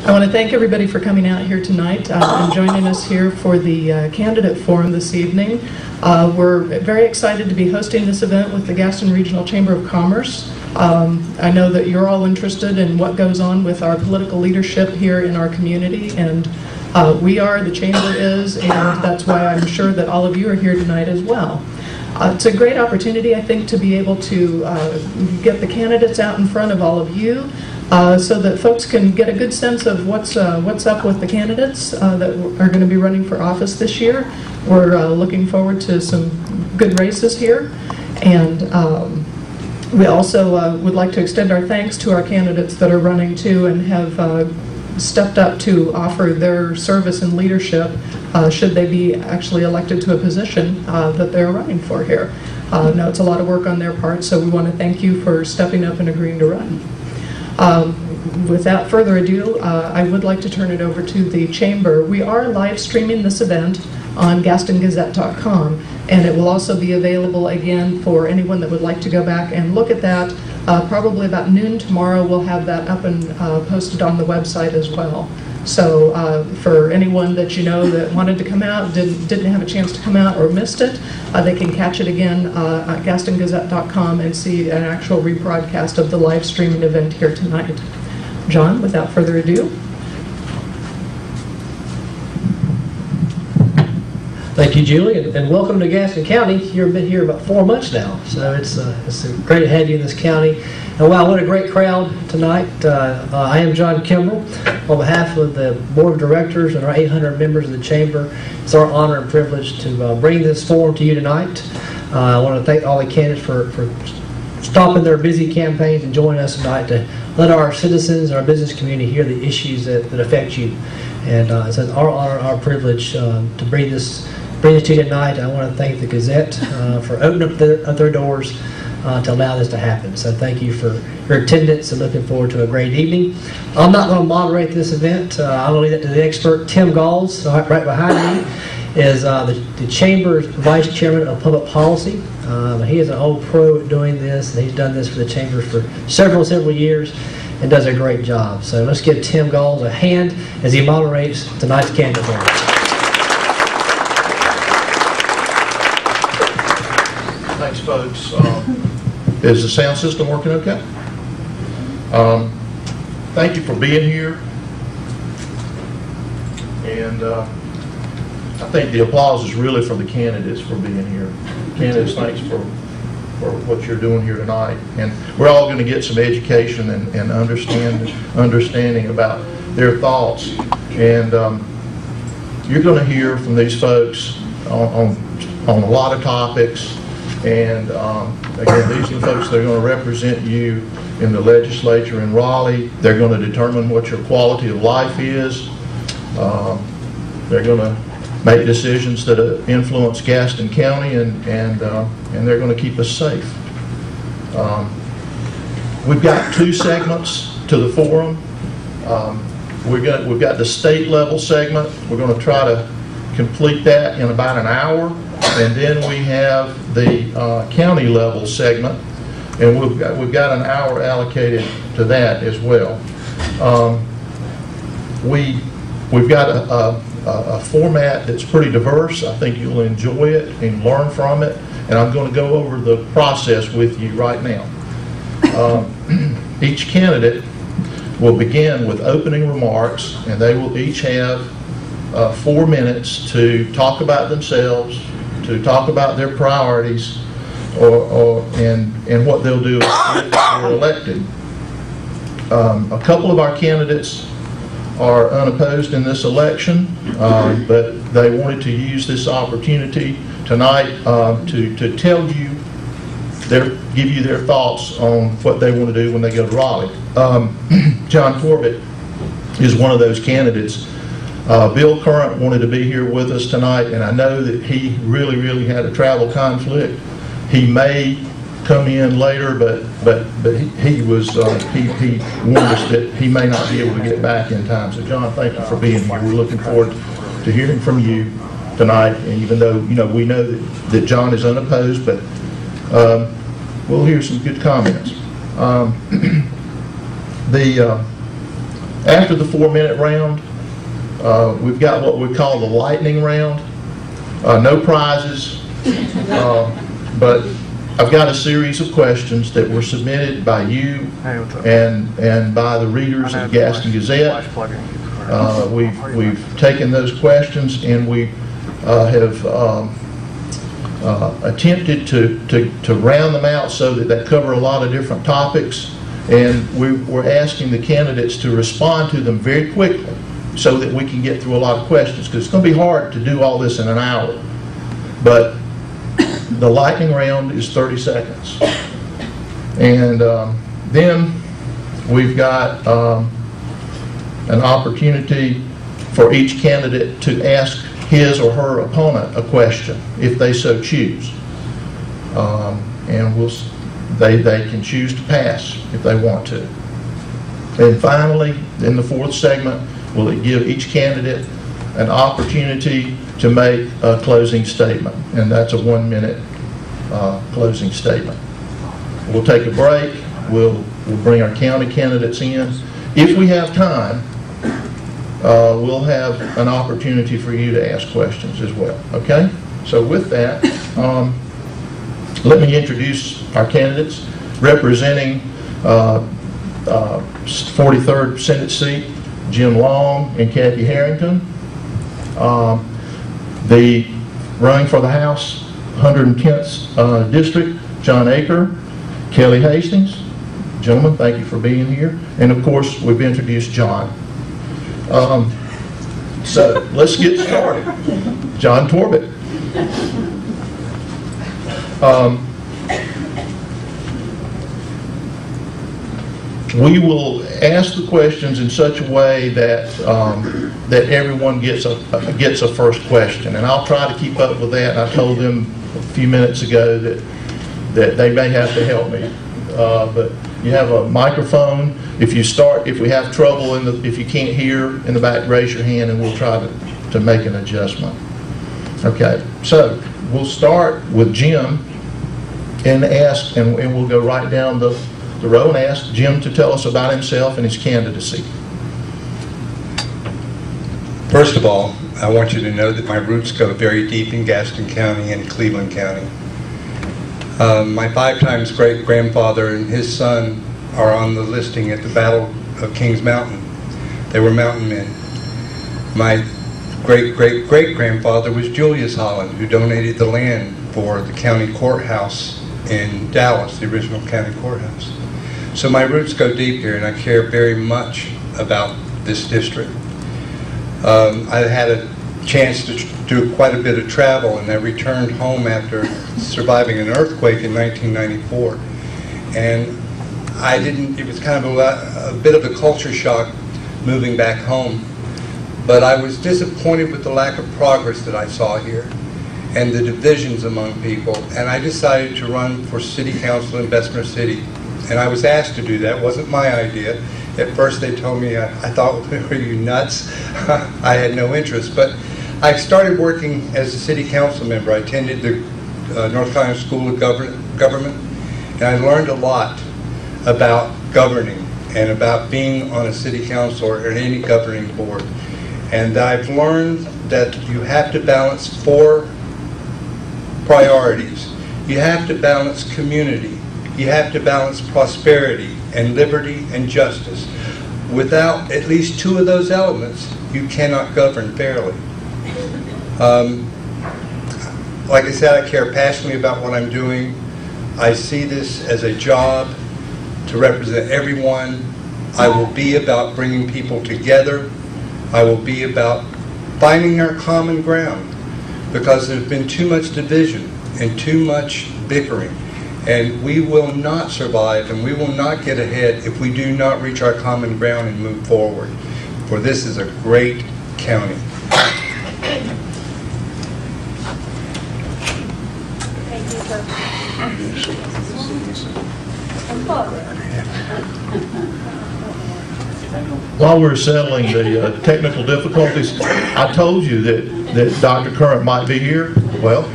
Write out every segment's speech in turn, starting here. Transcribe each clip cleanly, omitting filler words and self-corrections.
I want to thank everybody for coming out here tonight and joining us here for the candidate forum this evening. We're very excited to be hosting this event with the Gaston Regional Chamber of Commerce. I know that you're all interested in what goes on with our political leadership here in our community, and we are, the Chamber is, and that's why I'm sure that all of you are here tonight as well. It's a great opportunity, I think, to be able to get the candidates out in front of all of you so that folks can get a good sense of what's up with the candidates that are going to be running for office this year. We're looking forward to some good races here, and we also would like to extend our thanks to our candidates that are running too and have stepped up to offer their service and leadership should they be actually elected to a position that they're running for here. No, it's a lot of work on their part, so we want to thank you for stepping up and agreeing to run. Without further ado, I would like to turn it over to the Chamber. We are live streaming this event on GastonGazette.com, and it will also be available again for anyone that would like to go back and look at that. Probably about noon tomorrow we'll have that up and posted on the website as well. So for anyone that you know that wanted to come out, didn't have a chance to come out or missed it, they can catch it again at GastonGazette.com and see an actual rebroadcast of the live streaming event here tonight. John, without further ado. Thank you, Julie, and welcome to Gaston County. You've been here about 4 months now, so it's great to have you in this county. And wow, what a great crowd tonight. I am John Kimbrell. On behalf of the Board of Directors and our 800 members of the Chamber, it's our honor and privilege to bring this forum to you tonight. I want to thank all the candidates for stopping their busy campaigns and joining us tonight to let our citizens and our business community hear the issues that affect you. And it's our honor and our privilege to bring this to you tonight. I want to thank the Gazette for opening up their doors to allow this to happen. So thank you for your attendance and looking forward to a great evening. I'm not going to moderate this event. I'm going to leave that to the expert, Tim Galls. Right behind me is the Chamber's Vice Chairman of Public Policy. He is an old pro at doing this, and he's done this for the Chamber for several years and does a great job. So let's give Tim Galls a hand as he moderates tonight's candidate forum. Thanks, folks. Is the sound system working okay? Thank you for being here. And I think the applause is really for the candidates for being here. Candidates, thanks for what you're doing here tonight. And we're all going to get some education and understanding about their thoughts. And you're going to hear from these folks on a lot of topics. And again, these are the folks that are going to represent you in the legislature in Raleigh. They're going to determine what your quality of life is. They're going to make decisions that influence Gaston County, and they're going to keep us safe. We've got 2 segments to the forum. We've got the state level segment. We're going to try to complete that in about an hour. And then we have the county level segment, and we've got an hour allocated to that as well. We've got a format that's pretty diverse. I think you'll enjoy it and learn from it, and I'm going to go over the process with you right now. Each candidate will begin with opening remarks, and they will each have 4 minutes to talk about themselves, to talk about their priorities, and what they'll do if they're elected. A couple of our candidates are unopposed in this election, but they wanted to use this opportunity tonight to tell you, give you their thoughts on what they want to do when they go to Raleigh. John Corbett is one of those candidates. Bill Current wanted to be here with us tonight, and I know that he really had a travel conflict. He may come in later, but he warned us that he may not be able to get back in time. So John, thank you for being here. We're looking forward to hearing from you tonight. And even though we know that John is unopposed, but we'll hear some good comments. After the 4-minute round, we've got what we call the lightning round. No prizes, but I've got a series of questions that were submitted by you and by the readers of the Gaston Gazette. We've taken those questions and we have attempted to round them out so that they cover a lot of different topics, and we're asking the candidates to respond to them very quickly so that we can get through a lot of questions, because it's going to be hard to do all this in an hour. But the lightning round is 30 seconds. And then we've got an opportunity for each candidate to ask his or her opponent a question, if they so choose. And they can choose to pass if they want to. And finally, in the 4th segment, we'll give each candidate an opportunity to make a closing statement, and that's a 1-minute closing statement. We'll take a break. We'll bring our county candidates in. If we have time, we'll have an opportunity for you to ask questions as well. Okay? So with that, let me introduce our candidates. Representing 43rd Senate seat, Jim Long and Kathy Harrington. The running for the House, 110th District, John Aker, Kelly Hastings. Gentlemen, thank you for being here. And of course, we've introduced John. So let's get started. John Torbett. We will ask the questions in such a way that that everyone gets a first question, and I'll try to keep up with that. I told them a few minutes ago that they may have to help me, but you have a microphone. If we have trouble if you can't hear in the back, raise your hand, and we'll try to make an adjustment. Okay, so we'll start with Jim and we'll go right down the row and ask Jim to tell us about himself and his candidacy. First of all, I want you to know that my roots go very deep in Gaston County and Cleveland County. My 5 times great-grandfather and his son are on the listing at the Battle of Kings Mountain. They were mountain men. My great-great-great-grandfather was Julius Holland, who donated the land for the county courthouse in Dallas, the original county courthouse. So my roots go deep here, and I care very much about this district. I had a chance to do quite a bit of travel, and I returned home after surviving an earthquake in 1994. And it was kind of a bit of a culture shock moving back home. But I was disappointed with the lack of progress that I saw here and the divisions among people. And I decided to run for city council in Bessemer City. And I was asked to do that. It wasn't my idea. At first they told me, I thought, were you nuts? I had no interest. But I started working as a city council member. I attended the North Carolina School of Government, and I learned a lot about governing and about being on a city council or any governing board. And I've learned that you have to balance 4 priorities. You have to balance community. You have to balance prosperity and liberty and justice. Without at least 2 of those elements, you cannot govern fairly. Like I said, I care passionately about what I'm doing. I see this as a job to represent everyone. I will be about bringing people together. I will be about finding our common ground, because there's been too much division and too much bickering. And we will not survive and we will not get ahead if we do not reach our common ground and move forward. For this is a great county. Thank you, sir. While we're settling the technical difficulties, I told you that Dr. Current might be here. Well,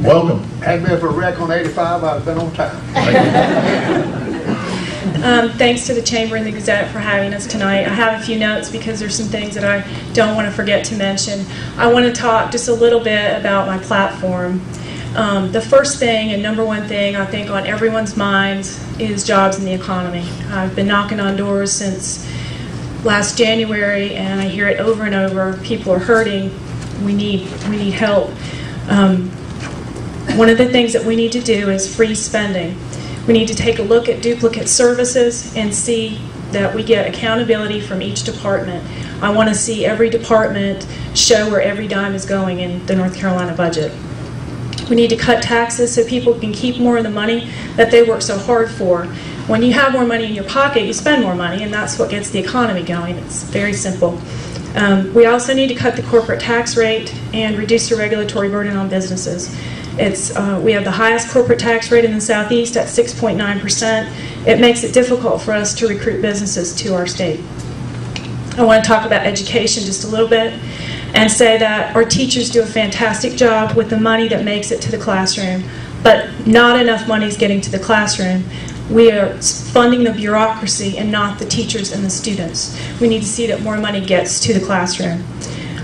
welcome. Had been for a wreck on 85, I'd have been on time. Thanks to the Chamber and the Gazette for having us tonight. I have a few notes because there's some things that I don't want to forget to mention. I want to talk just a little bit about my platform. The first thing and number one thing I think on everyone's minds is jobs in the economy. I've been knocking on doors since last January, and I hear it over and over. People are hurting. We need help. One of the things that we need to do is freeze spending. We need to take a look at duplicate services and see that we get accountability from each department. I want to see every department show where every dime is going in the North Carolina budget. We need to cut taxes so people can keep more of the money that they work so hard for. When you have more money in your pocket, you spend more money, and that's what gets the economy going. It's very simple. We also need to cut the corporate tax rate and reduce the regulatory burden on businesses. We have the highest corporate tax rate in the Southeast at 6.9%. It makes it difficult for us to recruit businesses to our state. I want to talk about education just a little bit and say that our teachers do a fantastic job with the money that makes it to the classroom, but not enough money is getting to the classroom. We are funding the bureaucracy and not the teachers and the students. We need to see that more money gets to the classroom.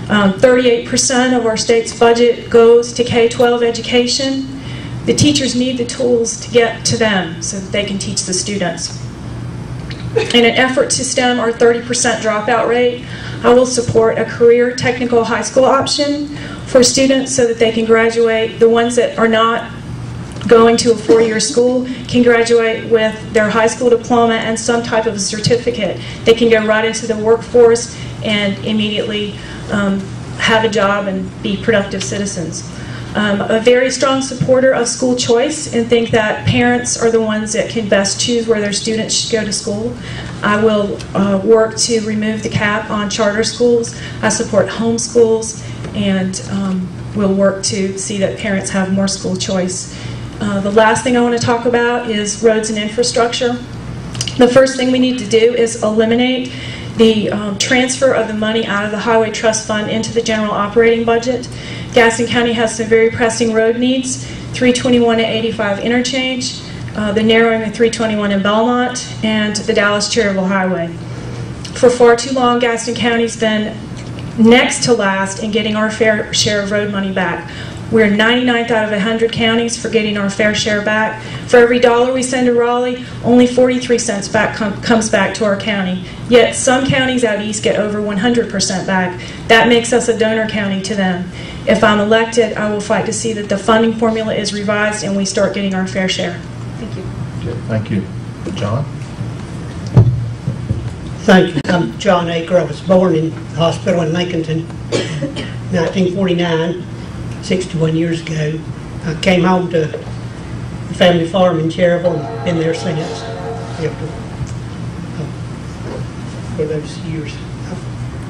38% of our state's budget goes to K-12 education. The teachers need the tools to get to them so that they can teach the students. In an effort to stem our 30% dropout rate, I will support a career technical high school option for students so that they can graduate. The ones that are not going to a four-year school can graduate with their high school diploma and some type of a certificate. They can go right into the workforce and immediately have a job and be productive citizens. A very strong supporter of school choice and think that parents are the ones that can best choose where their students should go to school. I will work to remove the cap on charter schools. I support homeschools, and we'll work to see that parents have more school choice. The last thing I want to talk about is roads and infrastructure. The first thing we need to do is eliminate the transfer of the money out of the Highway Trust Fund into the general operating budget. Gaston County has some very pressing road needs, 321 and 85 interchange, the narrowing of 321 in Belmont, and the Dallas-Cherryville Highway. For far too long, Gaston County's been next to last in getting our fair share of road money back. We're 99th out of 100 counties for getting our fair share back. For every dollar we send to Raleigh, only 43 cents comes back to our county. Yet some counties out east get over 100% back. That makes us a donor county to them. If I'm elected, I will fight to see that the funding formula is revised and we start getting our fair share. Thank you. Okay, thank you. John? Thank you. I'm John Aker. I was born in the hospital in Lincolnton in 1949, 61 years ago. I came home to the family farm in Cherryville and been there since for those years.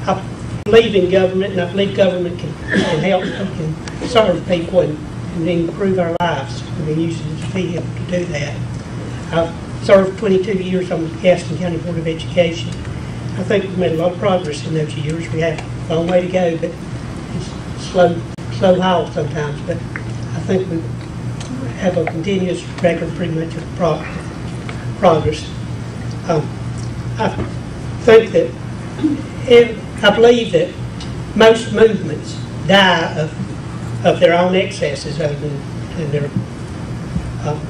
I believe in government, and I believe government can help and serve people and improve our lives. We use it as a vehicle to do that. I've served 22 years on the Gaston County Board of Education. I think we've made a lot of progress in those years. We have a long way to go, but it's slow haul sometimes. But I think we have a continuous record pretty much of progress. I think that I believe that most movements die of their own excesses other than their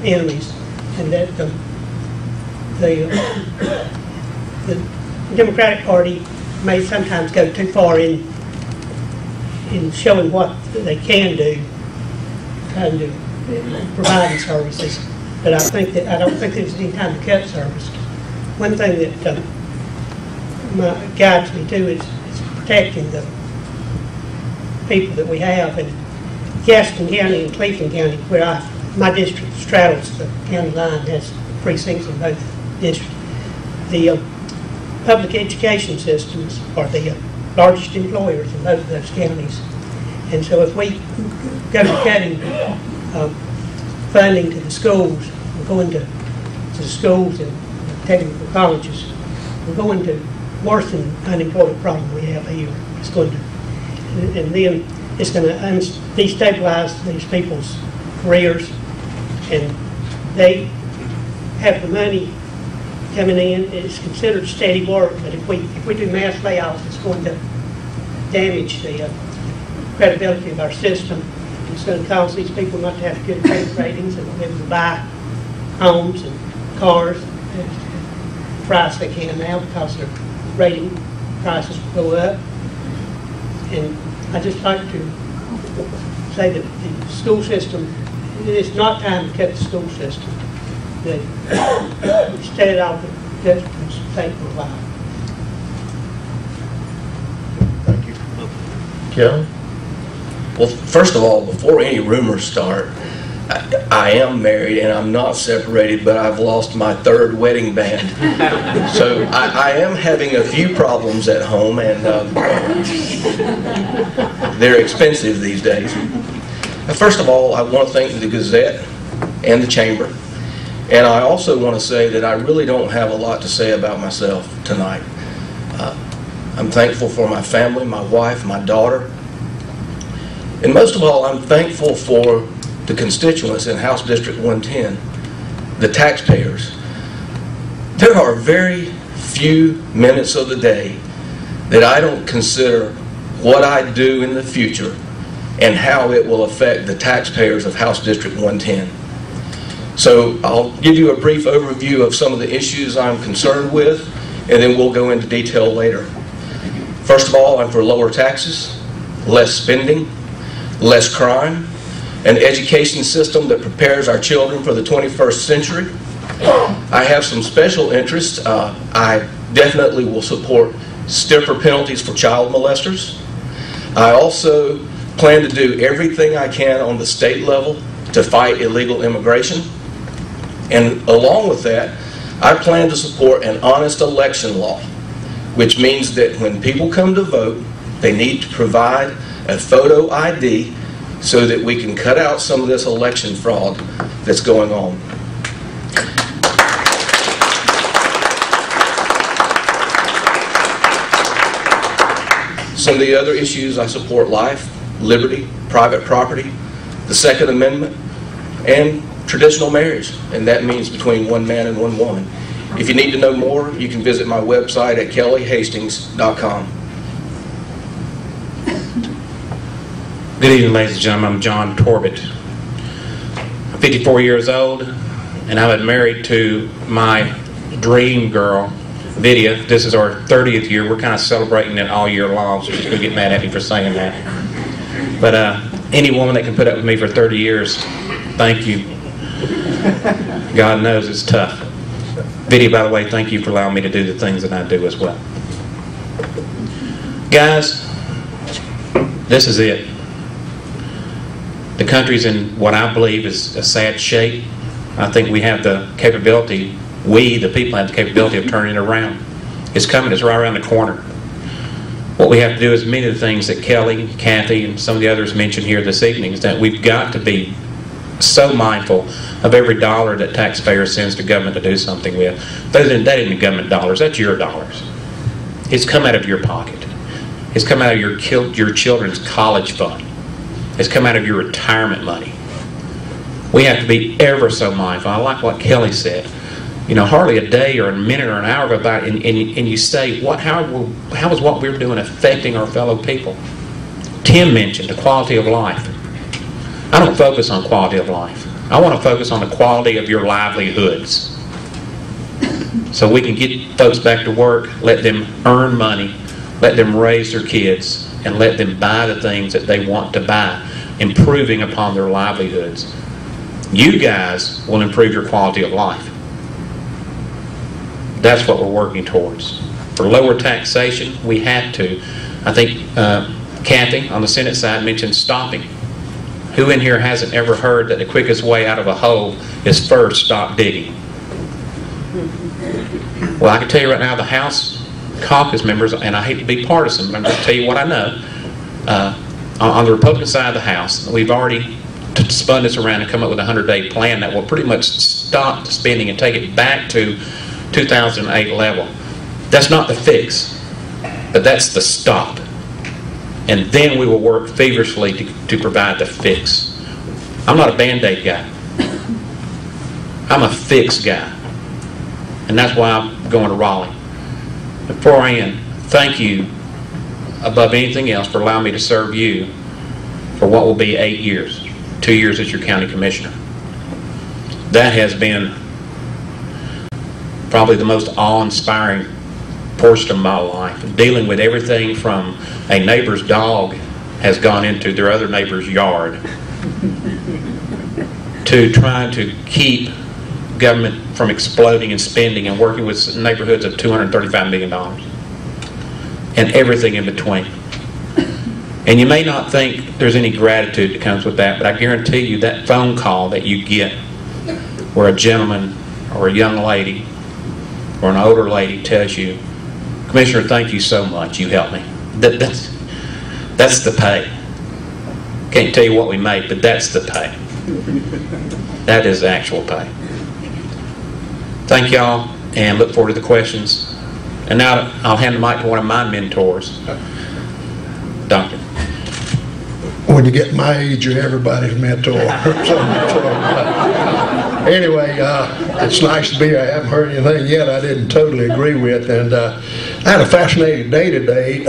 enemies, and that the Democratic Party may sometimes go too far in showing what they can do, trying to provide services. But I don't think there's any time to cut service. One thing that guides me too is protecting the people that we have. And Gaston County and Cleveland County, where my district straddles the county line, has precincts in both districts. The public education systems are the largest employers in both of those counties. And so if we go to cutting funding to the schools, we're going to the schools and technical colleges, we're going to worsen the unemployment problem we have here. It's going to, and then it's going to destabilize these people's careers, and they have the money coming in. It's considered steady work, but if we do mass layoffs, it's going to damage the credibility of our system. It's going to cause these people not to have good credit ratings and be able to buy homes and cars at the price they can now because their rating prices will go up. And I just like to say that the school system, it's not time to cut the school system. Instead of just take for a while. Thank you. Kelly? Well, first of all, before any rumors start, I am married and I'm not separated, but I've lost my third wedding band. So I am having a few problems at home, and they're expensive these days. First of all, I want to thank the Gazette and the Chamber. And I also want to say that I really don't have a lot to say about myself tonight. I'm thankful for my family, my wife, my daughter. And most of all, I'm thankful for the constituents in House District 110, the taxpayers. There are very few minutes of the day that I don't consider what I do in the future and how it will affect the taxpayers of House District 110. So I'll give you a brief overview of some of the issues I'm concerned with, and then we'll go into detail later. First of all, I'm for lower taxes, less spending, less crime, an education system that prepares our children for the 21st century. I have some special interests. I definitely will support stiffer penalties for child molesters. I also plan to do everything I can on the state level to fight illegal immigration. And along with that, I plan to support an honest election law, which means that when people come to vote, they need to provide a photo ID so that we can cut out some of this election fraud that's going on. Some of the other issues I support: life, liberty, private property, the Second Amendment, and traditional marriage, and that means between one man and one woman. If you need to know more, you can visit my website at kellyhastings.com. Good evening, ladies and gentlemen. I'm John Torbett. I'm 54 years old, and I've been married to my dream girl, Vidya. This is our 30th year. We're kind of celebrating it all year long, so she's going to get mad at me for saying that. But any woman that can put up with me for 30 years, thank you. God knows it's tough. Vidya, by the way, thank you for allowing me to do the things that I do as well. Guys, this is it. The country's in what I believe is a sad shape. I think we have the capability, we, the people, have the capability of turning it around. It's coming. It's right around the corner. What we have to do is many of the things that Kelly, Kathy, and some of the others mentioned here this evening is that we've got to be so mindful of every dollar that taxpayer sends to government to do something with. That isn't government dollars. That's your dollars. It's come out of your pocket. It's come out of your children's college fund. It's come out of your retirement money. We have to be ever so mindful. I like what Kelly said. You know, hardly a day or a minute or an hour go by and you say, how is what we're doing affecting our fellow people? Tim mentioned the quality of life. I don't focus on quality of life. I want to focus on the quality of your livelihoods. So we can get folks back to work, let them earn money, let them raise their kids, and let them buy the things that they want to buy, improving upon their livelihoods. You guys will improve your quality of life. That's what we're working towards. For lower taxation, we have to. I think Kathy on the Senate side mentioned stopping. Who in here hasn't ever heard that the quickest way out of a hole is first stop digging? Well, I can tell you right now, the House caucus members, and I hate to be partisan, but I'm going to tell you what I know. On the Republican side of the House, we've already spun this around and come up with a 100-day plan that will pretty much stop the spending and take it back to 2008 level. That's not the fix, but that's the stop. And then we will work feverishly to provide the fix. I'm not a Band-Aid guy. I'm a fix guy. And that's why I'm going to Raleigh. Before I end, thank you above anything else for allowing me to serve you for what will be 8 years, 2 years as your county commissioner. That has been probably the most awe-inspiring portion of my life, dealing with everything from a neighbor's dog has gone into their other neighbor's yard to trying to keep government from exploding and spending and working with neighborhoods of $235 million and everything in between. And you may not think there's any gratitude that comes with that, but I guarantee you that phone call that you get where a gentleman or a young lady or an older lady tells you, "Commissioner, thank you so much, you helped me." That's the pay. Can't tell you what we make, but that's the pay. That is the actual pay. Thank y'all, and look forward to the questions. And now I'll hand the mic to one of my mentors, Doctor. When you get my age, you're everybody's mentor. Anyway, it's nice to be here. I haven't heard anything yet I didn't totally agree with. And I had a fascinating day today.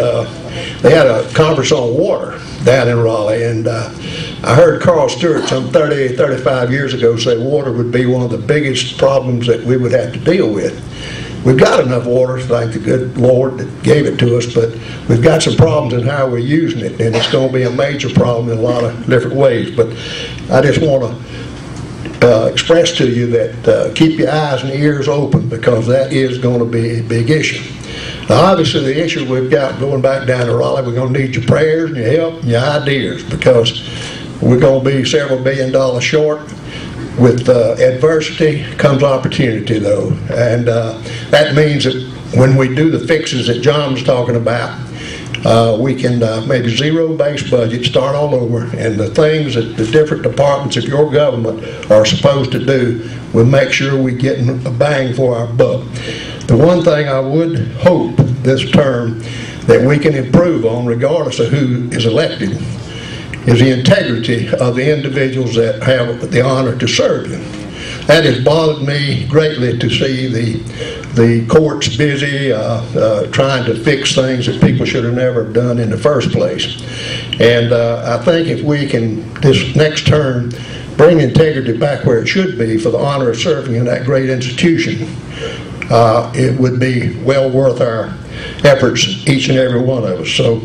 They had a conference on water down in Raleigh. And I heard Carl Stewart some 30, 35 years ago say water would be one of the biggest problems that we would have to deal with. We've got enough water, thank the good Lord that gave it to us, but we've got some problems in how we're using it, and it's going to be a major problem in a lot of different ways. But I just want to express to you that keep your eyes and ears open, because that is going to be a big issue. Now, obviously, the issue we've got going back down to Raleigh, we're going to need your prayers and your help and your ideas, because we're going to be several $1 billion short. With adversity comes opportunity, though, and that means that when we do the fixes that John was talking about, we can maybe zero-based budget, start all over, and the things that the different departments of your government are supposed to do, we'll make sure we're getting a bang for our buck. The one thing I would hope this term that we can improve on, regardless of who is elected, is the integrity of the individuals that have the honor to serve you. That has bothered me greatly to see the courts busy trying to fix things that people should have never done in the first place. And I think if we can, this next term, bring integrity back where it should be for the honor of serving in that great institution, it would be well worth our efforts, each and every one of us. So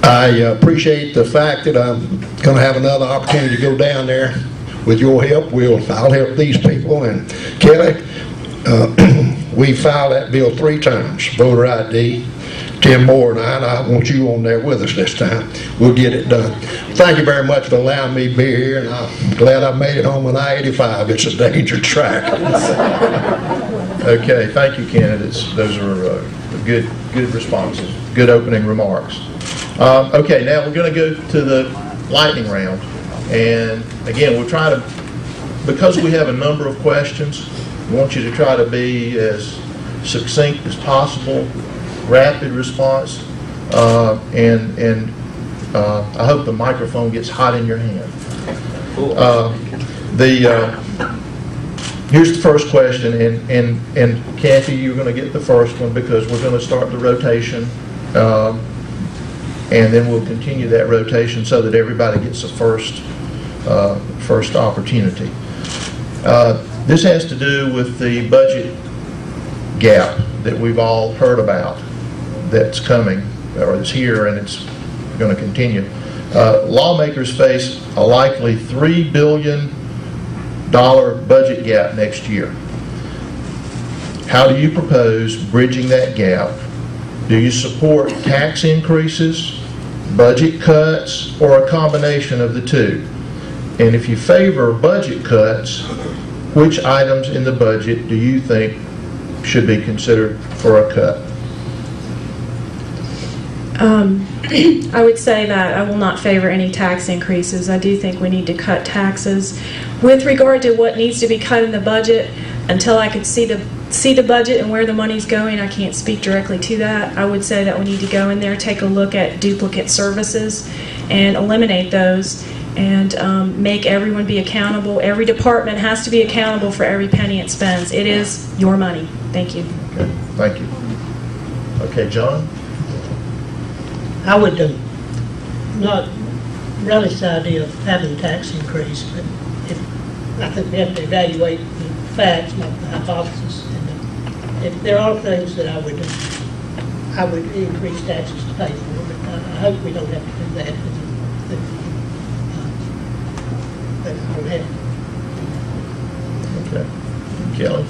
I appreciate the fact that I'm going to have another opportunity to go down there. With your help, I'll help these people. And Kelly, we filed that bill 3 times, voter ID, Tim Moore and I want you on there with us this time. We'll get it done. Thank you very much for allowing me to be here, and I'm glad I made it home on I-85. It's a dangerous track. Okay, thank you, candidates. Those are good responses, good opening remarks. Okay, now we're going to go to the lightning round. And again, we'll try to, because we have a number of questions, we want you to try to be as succinct as possible, rapid response, and I hope the microphone gets hot in your hand. Here's the first question, and Kathy, you're going to get the first one because we're going to start the rotation. And then we'll continue that rotation so that everybody gets the first opportunity. This has to do with the budget gap that we've all heard about that's coming, or is here, and it's going to continue. Lawmakers face a likely $3 billion budget gap next year. How do you propose bridging that gap? Do you support tax increases, budget cuts, or a combination of the two? And if you favor budget cuts, which items in the budget do you think should be considered for a cut? I would say that I will not favor any tax increases. I do think we need to cut taxes. With regard to what needs to be cut in the budget, until I could see the budget and where the money's going, I can't speak directly to that. I would say that we need to go in there, take a look at duplicate services and eliminate those, and make everyone be accountable. Every department has to be accountable for every penny it spends. It is your money. Thank you. Okay, thank you. Okay, John? I would not relish the idea of having tax increase, but I think we have to evaluate the facts, not the hypothesis. And if there are things that I would increase taxes to pay for, but I hope we don't have to do that. But I don't have to. Okay. Kelly?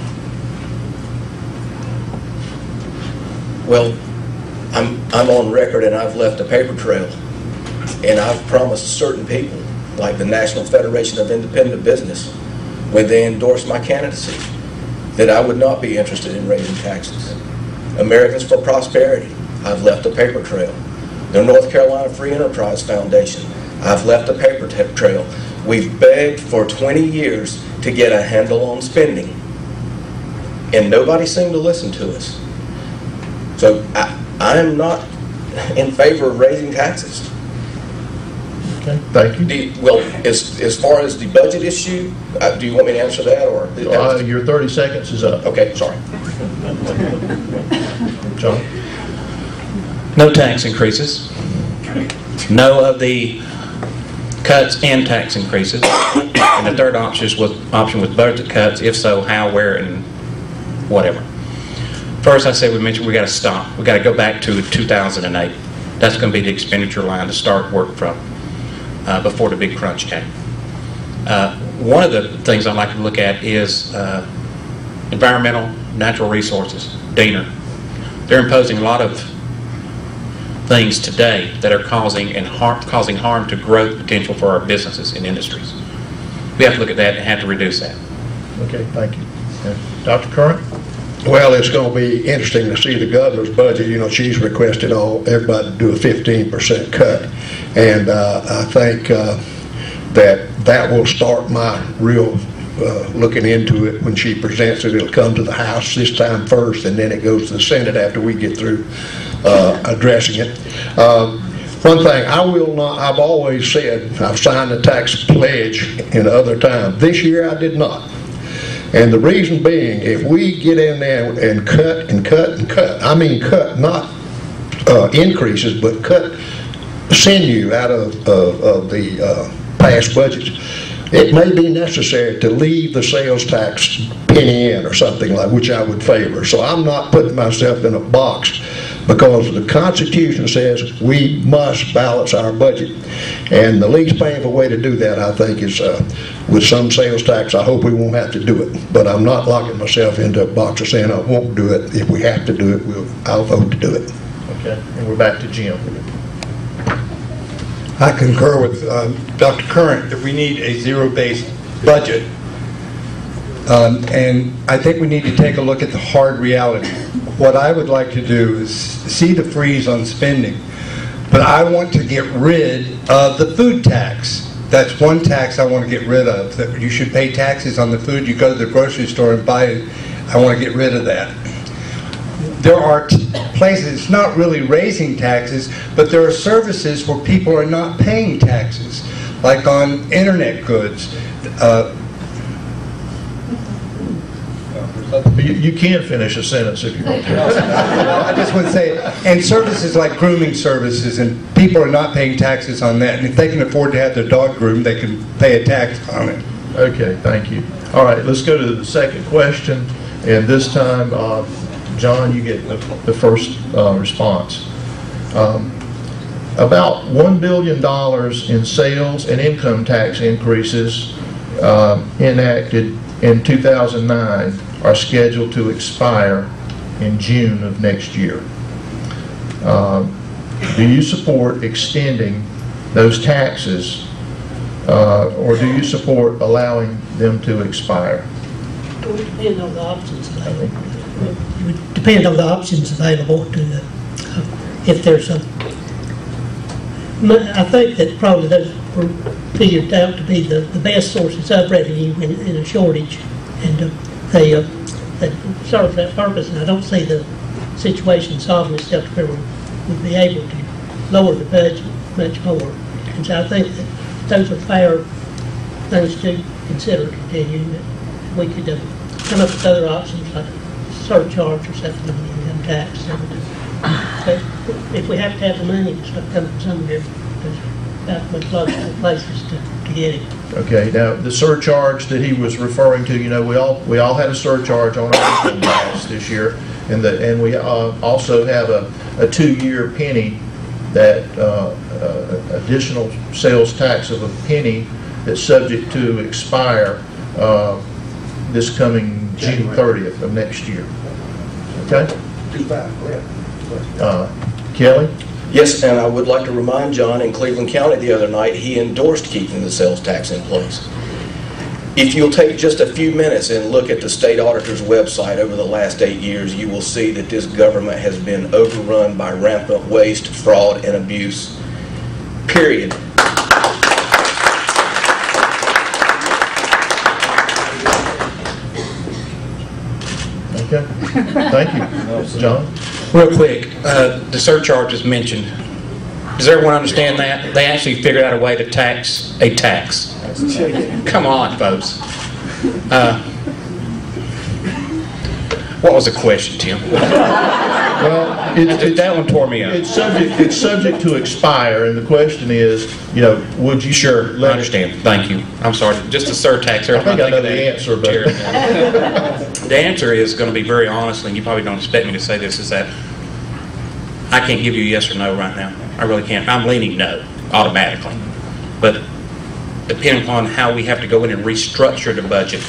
Well, I'm on record and I've left a paper trail, and I've promised certain people, like the National Federation of Independent Business, when they endorsed my candidacy, that I would not be interested in raising taxes. Americans for Prosperity, I've left a paper trail. The North Carolina Free Enterprise Foundation, I've left a paper trail. We've begged for 20 years to get a handle on spending, and nobody seemed to listen to us. So I'm not in favor of raising taxes. Okay, thank you. Well, as far as the budget issue, do you want me to answer that, or? Your 30 seconds is up. Okay, sorry. John? No tax increases. No of the cuts and tax increases. And the third option was budget cuts. If so, how, where, and whatever. First, I said we got to stop. We got to go back to 2008. That's going to be the expenditure line to start work from before the big crunch came. One of the things I like to look at is environmental natural resources, DENR. They're imposing a lot of things today that are causing harm to growth potential for our businesses and industries. We have to look at that and have to reduce that. Okay, thank you. Dr. Curran? Well, it's going to be interesting to see the governor's budget. You know, she's requested everybody to do a 15% cut. And I think that will start my real looking into it when she presents it. It'll come to the House this time first, and then it goes to the Senate after we get through addressing it. One thing, I've always said, I've signed the tax pledge in other times. This year I did not. And the reason being, if we get in there and cut and cut and cut, I mean cut, not increases, but cut sinew out of the past budgets, it may be necessary to leave the sales tax penny in or something like, which I would favor. So I'm not putting myself in a box, because the Constitution says we must balance our budget. And the least painful way to do that, I think, is with some sales tax. I hope we won't have to do it, but I'm not locking myself into a box of saying I won't do it. If we have to do it, I'll vote to do it. Okay, and we're back to Jim. I concur with Dr. Curran that we need a zero-based budget. And I think we need to take a look at the hard reality. What I would like to do is see the freeze on spending, but I want to get rid of the food tax. That's one tax I want to get rid of. That you should pay taxes on the food you go to the grocery store and buy it. I want to get rid of that. There are places, it's not really raising taxes, but there are services where people are not paying taxes, like on internet goods. You can finish a sentence if you want to. I just want to say, and services like grooming services, and people are not paying taxes on that. And if they can afford to have their dog groomed, they can pay a tax on it. Okay, thank you. All right, let's go to the second question. And this time, John, you get the first response. About $1 billion in sales and income tax increases enacted in 2009 are scheduled to expire in June of next year. Do you support extending those taxes, or do you support allowing them to expire? It would depend on the options available. It would depend on the options available to, if there's a, I think that probably those were figured out to be the best sources of revenue in a shortage, and they serve that purpose. And I don't see the situation solving itself where we would be able to lower the budget much more. And so I think that those are fair things to consider, continue, that we could come up with other options like a surcharge or something on the income tax. But if we have to have the money, it's got to come from somewhere. There's about much logical places to get it. Okay, now, the surcharge that he was referring to, you know, we all had a surcharge on our income tax this year, and we also have a 2-year penny, that additional sales tax of a penny that's subject to expire this coming June 30th of next year. Okay? Kelly? Yes, and I would like to remind John, in Cleveland County the other night, he endorsed keeping the sales tax in place. If you'll take just a few minutes and look at the state auditor's website over the last 8 years, you will see that this government has been overrun by rampant waste, fraud, and abuse. Period. Okay. Thank you. John? Real quick, the surcharge is mentioned. Does everyone understand that? They actually figured out a way to tax a tax. Come on, folks. What was the question, Tim? Well, that one tore me up. It's subject to expire, and the question is, you know, would you Sure, I understand. Thank you. I'm sorry. Just a surtax. I think I know the answer, but the answer is going to be very honestly, and you probably don't expect me to say this, is that I can't give you a yes or no right now. I really can't. I'm leaning no automatically, but depending upon how we have to go in and restructure the budget.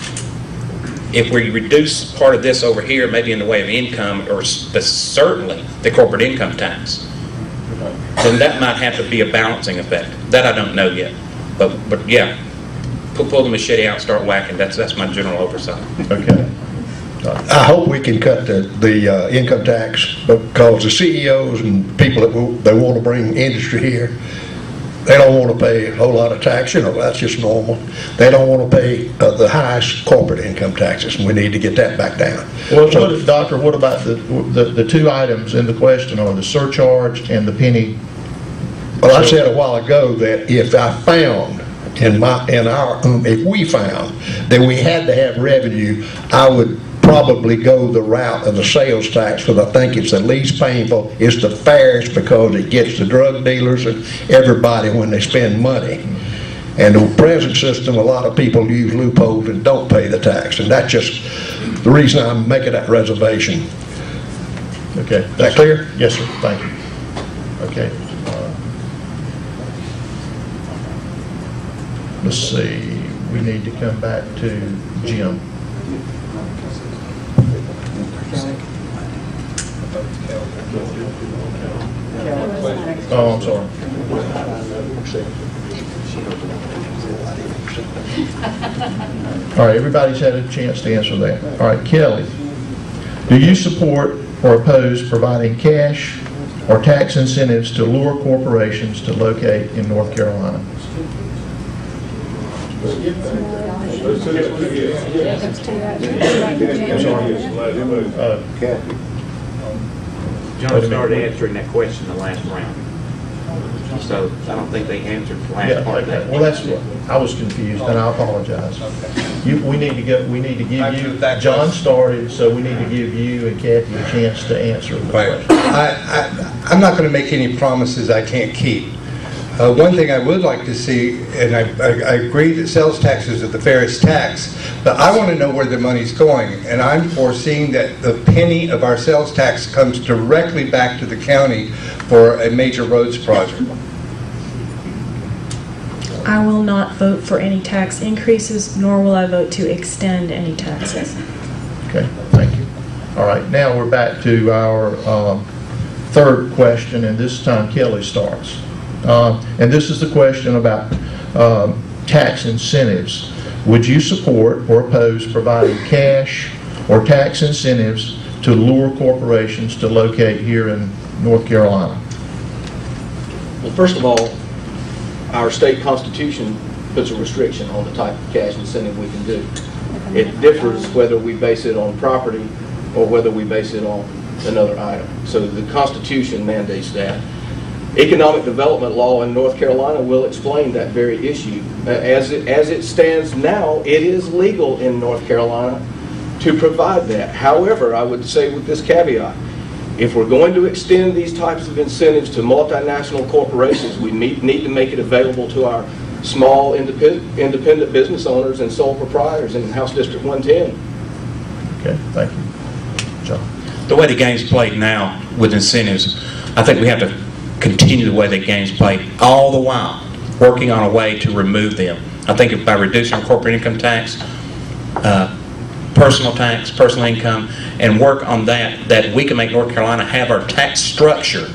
If we reduce part of this over here, maybe in the way of income, or certainly the corporate income tax, then that might have to be a balancing effect. That I don't know yet. But yeah, pull the machete out and start whacking. That's my general oversight. okay. I hope we can cut the income tax, because the CEOs and people that want to bring industry here, they don't want to pay a whole lot of tax. You know, that's just normal. They don't want to pay the highest corporate income taxes, and we need to get that back down. Well, Doctor, what about the two items in the question, are the surcharge and the penny? Well, I said a while ago that if I found if we found that we had to have revenue, I would probably go the route of the sales tax, because I think it's the least painful, it's the fairest, because it gets the drug dealers and everybody when they spend money. And the present system, a lot of people use loopholes and don't pay the tax, and that's just the reason I'm making that reservation. Okay. Is that clear? Yes, sir. Thank you. Okay. Let's see. We need to come back to Jim. Oh, I'm sorry. All right, everybody's had a chance to answer that. All right, Kelly, do you support or oppose providing cash or tax incentives to lure corporations to locate in North Carolina? John started answering that question the last round, so I don't think they answered the last part of that. Well, that's what I was confused, and I apologize. We need to give you. John started, so we need to give you and Kathy a chance to answer the question. I'm not going to make any promises I can't keep. One thing I would like to see, and I agree that sales taxes are the fairest tax, but I want to know where the money's going. And I'm foreseeing that the penny of our sales tax comes directly back to the county for a major roads project. I will not vote for any tax increases, nor will I vote to extend any taxes. Okay, thank you. All right, now we're back to our third question, and this time Kelly starts. And this is the question about tax incentives. Would you support or oppose providing cash or tax incentives to lure corporations to locate here in North Carolina? Well, first of all, our state constitution puts a restriction on the type of cash incentive we can do. It differs whether we base it on property or whether we base it on another item. So the Constitution mandates that. Economic development law in North Carolina will explain that very issue. As it stands now, it is legal in North Carolina to provide that. However, I would say with this caveat, if we're going to extend these types of incentives to multinational corporations, we need to make it available to our small independent business owners and sole proprietors in House District 110. Okay, thank you. John? The way the game's played now with incentives, I think we have to continue the way the game's played, all the while working on a way to remove them. I think if by reducing corporate income tax, personal tax, personal income, and work on that we can make North Carolina have our tax structure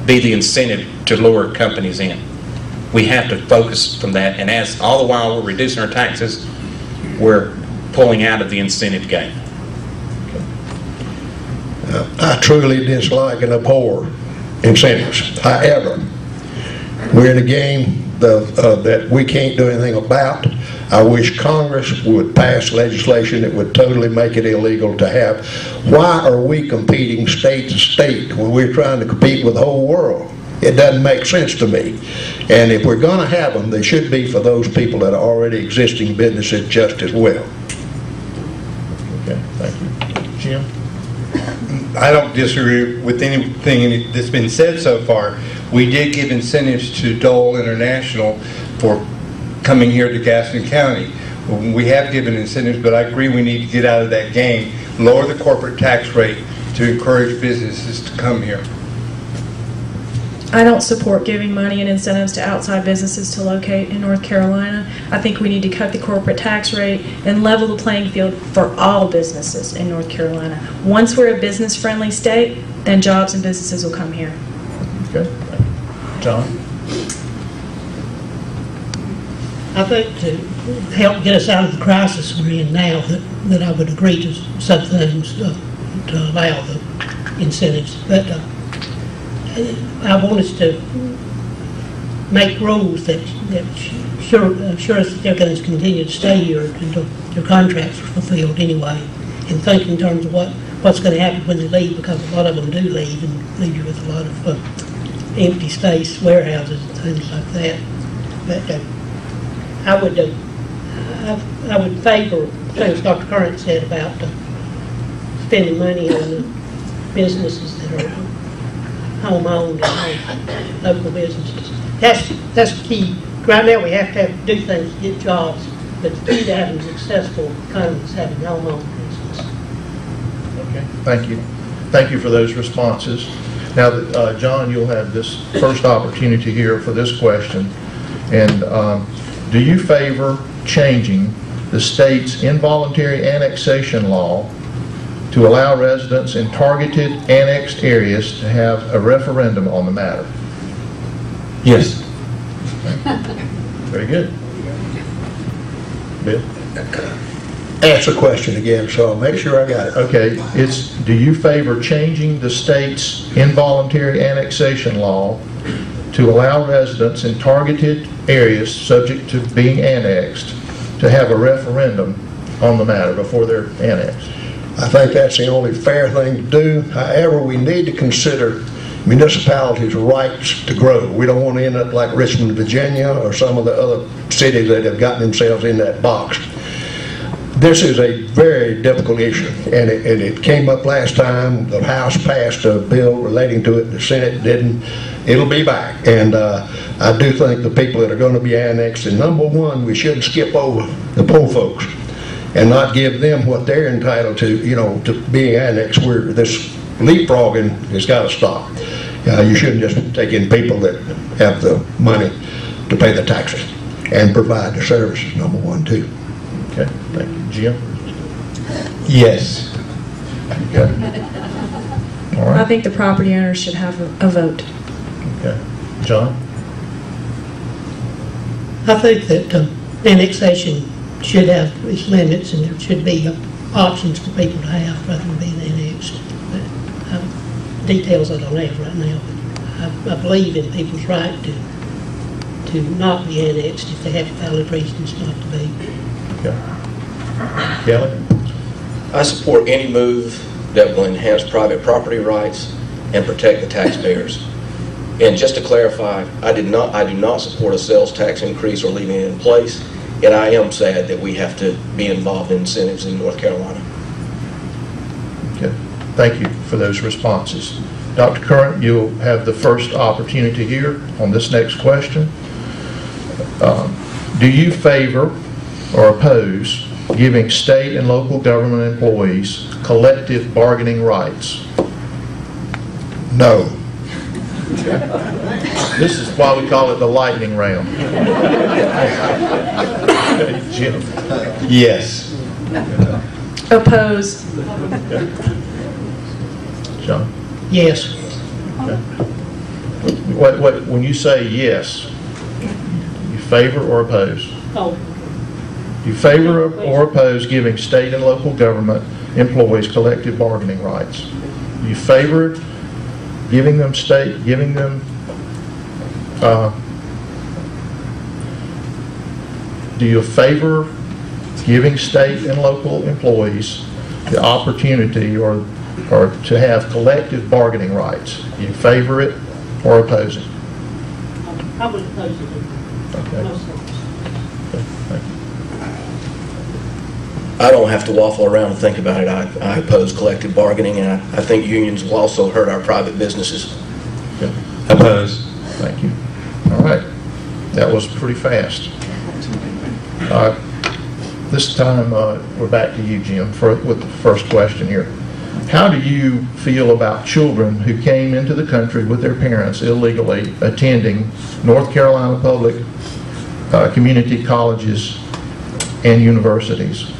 be the incentive to lure companies in. We have to focus from that, and as all the while we're reducing our taxes, we're pulling out of the incentive game. I truly dislike and abhor incentives. However, we're in a game that we can't do anything about. I wish Congress would pass legislation that would totally make it illegal to have. Why are we competing state to state when we're trying to compete with the whole world? It doesn't make sense to me. And if we're going to have them, they should be for those people that are already existing businesses just as well. Okay, thank you. Jim? I don't disagree with anything that's been said so far. We did give incentives to Dole International for coming here to Gaston County. We have given incentives, but I agree we need to get out of that game, lower the corporate tax rate to encourage businesses to come here. I don't support giving money and incentives to outside businesses to locate in North Carolina. I think we need to cut the corporate tax rate and level the playing field for all businesses in North Carolina. Once we're a business-friendly state, then jobs and businesses will come here. Okay, thank you. John? I think to help get us out of the crisis we're in now, that I would agree to some things to allow the incentives. But I want us to make rules that assure us that they're going to continue to stay here until their contracts are fulfilled anyway, and think in terms of what's going to happen when they leave, because a lot of them do leave and leave you with a lot of empty space, warehouses and things like that. But I would favor things Dr. Curran said about spending money on businesses that are home-owned and local businesses. That's the key. Right now we have to do things to get jobs, but the key to having successful economy is having home-owned business. Okay, thank you. Thank you for those responses. Now, that, John, you'll have this first opportunity here for this question. And do you favor changing the state's involuntary annexation law to allow residents in targeted annexed areas to have a referendum on the matter? Yes. Very good. Bill? Ask the question again, so I'll make sure I got it. Okay, do you favor changing the state's involuntary annexation law to allow residents in targeted areas subject to being annexed to have a referendum on the matter before they're annexed? I think that's the only fair thing to do. However, we need to consider municipalities' rights to grow. We don't want to end up like Richmond, Virginia, or some of the other cities that have gotten themselves in that box. This is a very difficult issue, and it came up last time. The House passed a bill relating to it. The Senate didn't. It'll be back, and I do think the people that are going to be annexed, and number one, we shouldn't skip over the poor folks and not give them what they're entitled to, to being annexed. Where this leapfrogging has got to stop. You shouldn't just take in people that have the money to pay the taxes and provide the services, number one, too. Okay, thank you. Jim? Yes. Okay. All right. I think the property owners should have a vote. Okay. John? I think that annexation should have its limits, and there should be options for people to have rather than being annexed. But, details I don't have right now, but I believe in people's right to not be annexed if they have valid reasons not to be. Okay. Kelly? I support any move that will enhance private property rights and protect the taxpayers. And just to clarify, I do not support a sales tax increase or leaving it in place, and I am sad that we have to be involved in incentives in North Carolina. Okay. Thank you for those responses. Dr. Curran, you'll have the first opportunity here on this next question. Do you favor or oppose giving state and local government employees collective bargaining rights? No. This is why we call it the lightning round. Jim? Yes. Oppose. John? Yes. Okay. When you say yes, you favor or oppose? Oh, You favor or oppose giving state and local government employees collective bargaining rights? You favor giving them do you favor giving state and local employees the opportunity or to have collective bargaining rights? You favor it or oppose it? I would oppose it. Okay. No, sir. Thank you. I don't have to waffle around and think about it. I oppose collective bargaining, and I think unions will also hurt our private businesses. Okay. Oppose. Thank you. All right. That was pretty fast. This time, we're back to you, Jim, with the first question here. How do you feel about children who came into the country with their parents illegally attending North Carolina public community colleges and universities?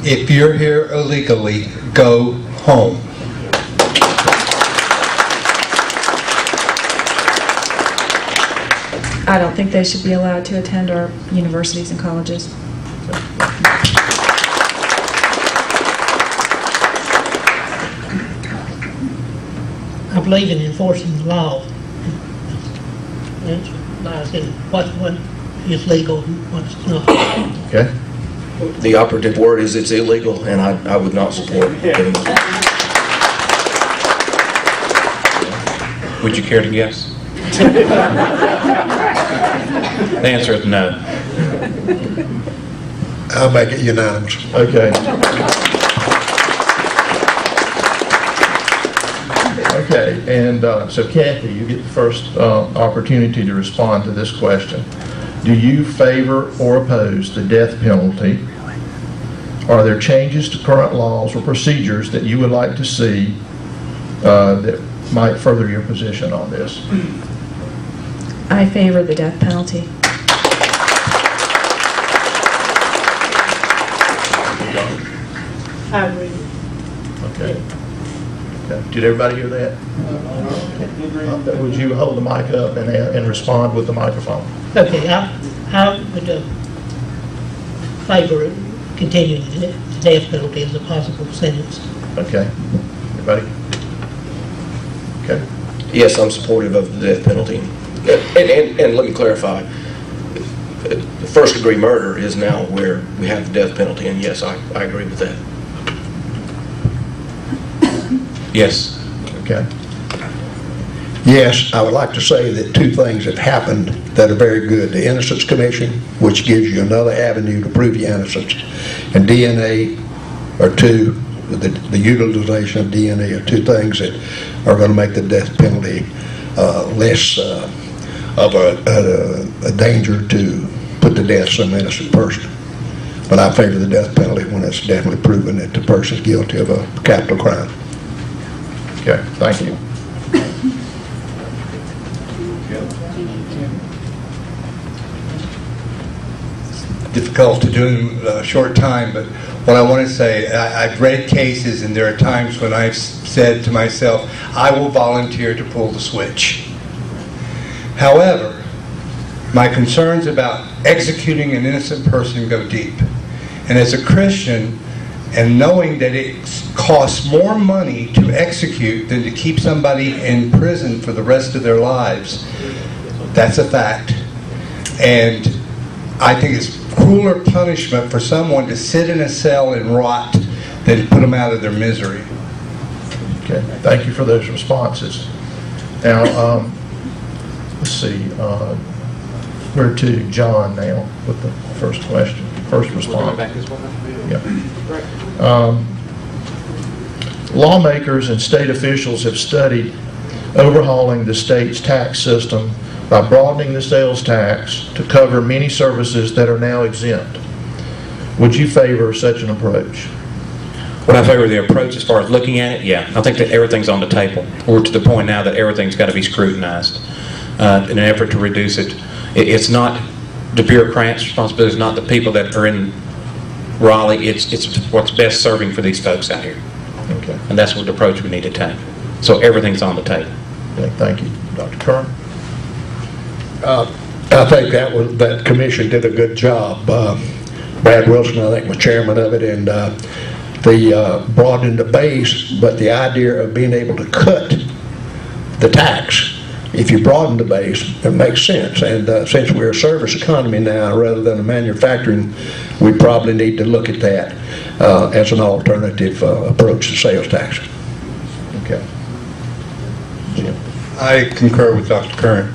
If you're here illegally, go home. I don't think they should be allowed to attend our universities and colleges. I believe in enforcing the law. It lies in what is legal and what's not. Okay. The operative word is it's illegal, and I would not support it. Would you care to guess? The answer is no. I'll make it unanimous. Okay. Okay, and so Kathy, you get the first opportunity to respond to this question. Do you favor or oppose the death penalty? Are there changes to current laws or procedures that you would like to see that might further your position on this? I favor the death penalty. I agree. Okay. Did everybody hear that? Would you hold the mic up and respond with the microphone? Okay, I would favor continuing the death penalty as a possible sentence. Okay. Everybody? Okay. Yes, I'm supportive of the death penalty. And let me clarify, first-degree murder is now where we have the death penalty, and yes, I agree with that. Yes. Okay. Yes, I would like to say that two things have happened that are very good. The Innocence Commission, which gives you another avenue to prove your innocence, and DNA are two, the utilization of DNA are two things that are going to make the death penalty less of a danger to put to death some innocent person. But I favor the death penalty when it's definitely proven that the person is guilty of a capital crime. Okay, thank you. Difficult to do in a short time, but what I want to say, I've read cases, and there are times when I've said to myself, I will volunteer to pull the switch. However, my concerns about executing an innocent person go deep. And as a Christian, and knowing that it costs more money to execute than to keep somebody in prison for the rest of their lives, that's a fact. And I think it's crueler punishment for someone to sit in a cell and rot than put them out of their misery. Okay, thank you for those responses. Now, let's see, we're to John now with the first question, first response. Yeah. Lawmakers and state officials have studied overhauling the state's tax system by broadening the sales tax to cover many services that are now exempt. Would you favor such an approach? Would I favor the approach as far as looking at it? Yeah. I think that everything's on the table. We're to the point now that everything's got to be scrutinized in an effort to reduce it. It's not the bureaucrats' responsibility. It's not the people that are in Raleigh. It's what's best serving for these folks out here. Okay. And that's what the approach we need to take. So everything's on the table. Okay, thank you. Dr. Curran? I think that commission did a good job. Brad Wilson, I think, was chairman of it, and they broadened the base, but the idea of being able to cut the tax, if you broaden the base, it makes sense. And since we're a service economy now rather than a manufacturing, we probably need to look at that as an alternative approach to sales tax. Okay. Jim? I concur with Dr. Curran.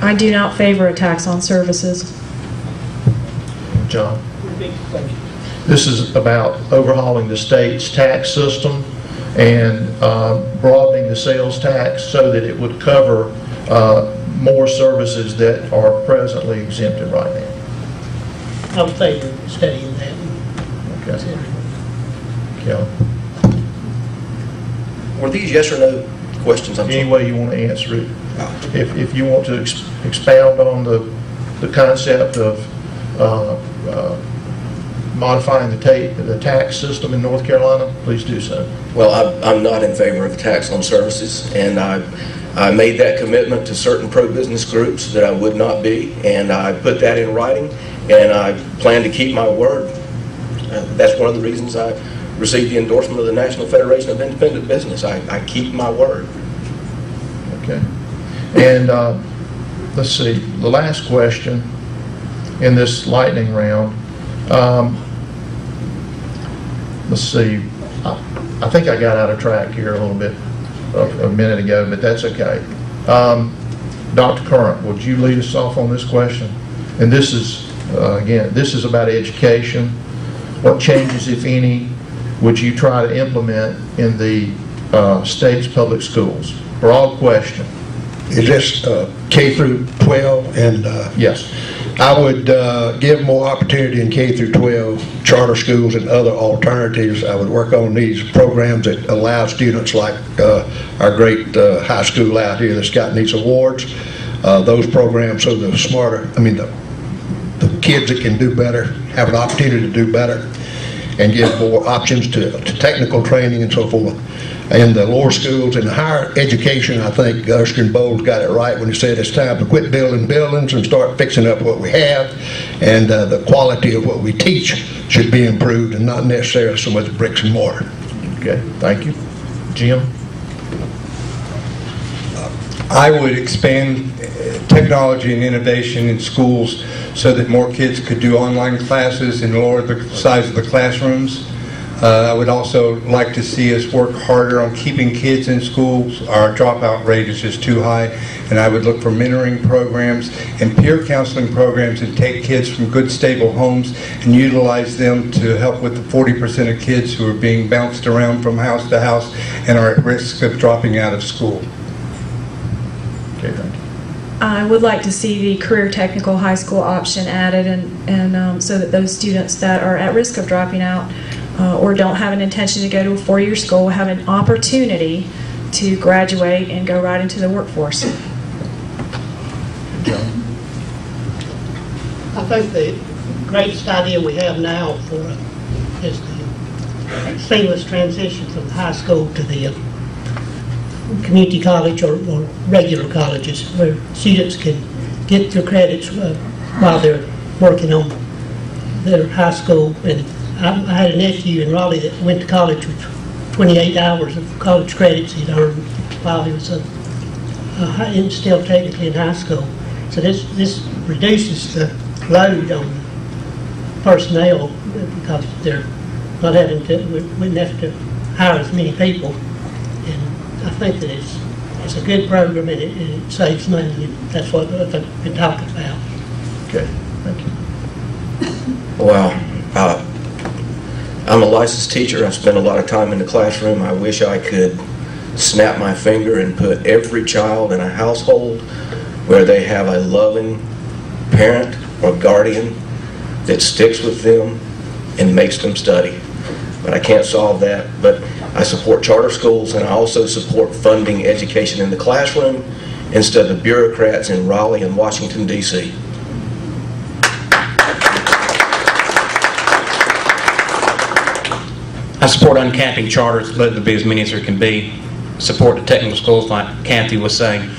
I do not favor a tax on services. John? This is about overhauling the state's tax system and broadening the sales tax so that it would cover more services that are presently exempted right now. I would favor studying that. Okay. Kelly? Were these yes or no questions? Any way you want to answer it. If you want to expound on the concept of modifying the tax system in North Carolina, please do so. Well, I'm not in favor of a tax on services, and I made that commitment to certain pro-business groups that I would not be, and I put that in writing, and I plan to keep my word. That's one of the reasons I received the endorsement of the National Federation of Independent Business. I keep my word. Okay. And let's see, the last question in this lightning round. Let's see, I think I got out of track here a little bit a minute ago, but that's okay. Dr. Curran, would you lead us off on this question? And this is, again, this is about education. What changes, if any, would you try to implement in the state's public schools? Broad question. Is this K through 12? And yes. I would give more opportunity in K through 12 charter schools and other alternatives. I would work on these programs that allow students like our great high school out here that's gotten these awards. Those programs so the smarter, the kids that can do better have an opportunity to do better and give more options to technical training and so forth. In the lower schools and higher education, I think Erskine Bowles got it right when he said it's time to quit building buildings and start fixing up what we have, and the quality of what we teach should be improved and not necessarily so much bricks and mortar. Okay, thank you. Jim? I would expand technology and innovation in schools so that more kids could do online classes and lower the size of the classrooms. I would also like to see us work harder on keeping kids in schools. Our dropout rate is just too high, and I would look for mentoring programs and peer counseling programs and take kids from good, stable homes and utilize them to help with the 40% of kids who are being bounced around from house to house and are at risk of dropping out of school. Okay, thank you. I would like to see the career technical high school option added, and so that those students that are at risk of dropping out or don't have an intention to go to a four-year school have an opportunity to graduate and go right into the workforce. John? I think the greatest idea we have now is the seamless transition from the high school to the community college or regular colleges, where students can get their credits while they're working on their high school. And I had a nephew in Raleigh that went to college with 28 hours of college credits he'd earned while he was still technically in high school. So this reduces the load on personnel because they're not having to, we wouldn't have to hire as many people. And I think that it's it's a good program, and it saves money, and that's what I've been talking about. Okay, thank you. Well, I'm a licensed teacher. I spend a lot of time in the classroom. I wish I could snap my finger and put every child in a household where they have a loving parent or guardian that sticks with them and makes them study. But I can't solve that. But I support charter schools, and I also support funding education in the classroom instead of bureaucrats in Raleigh and Washington, D.C. I support uncapping charters, let there be as many as there can be. Support the technical schools like Kathy was saying.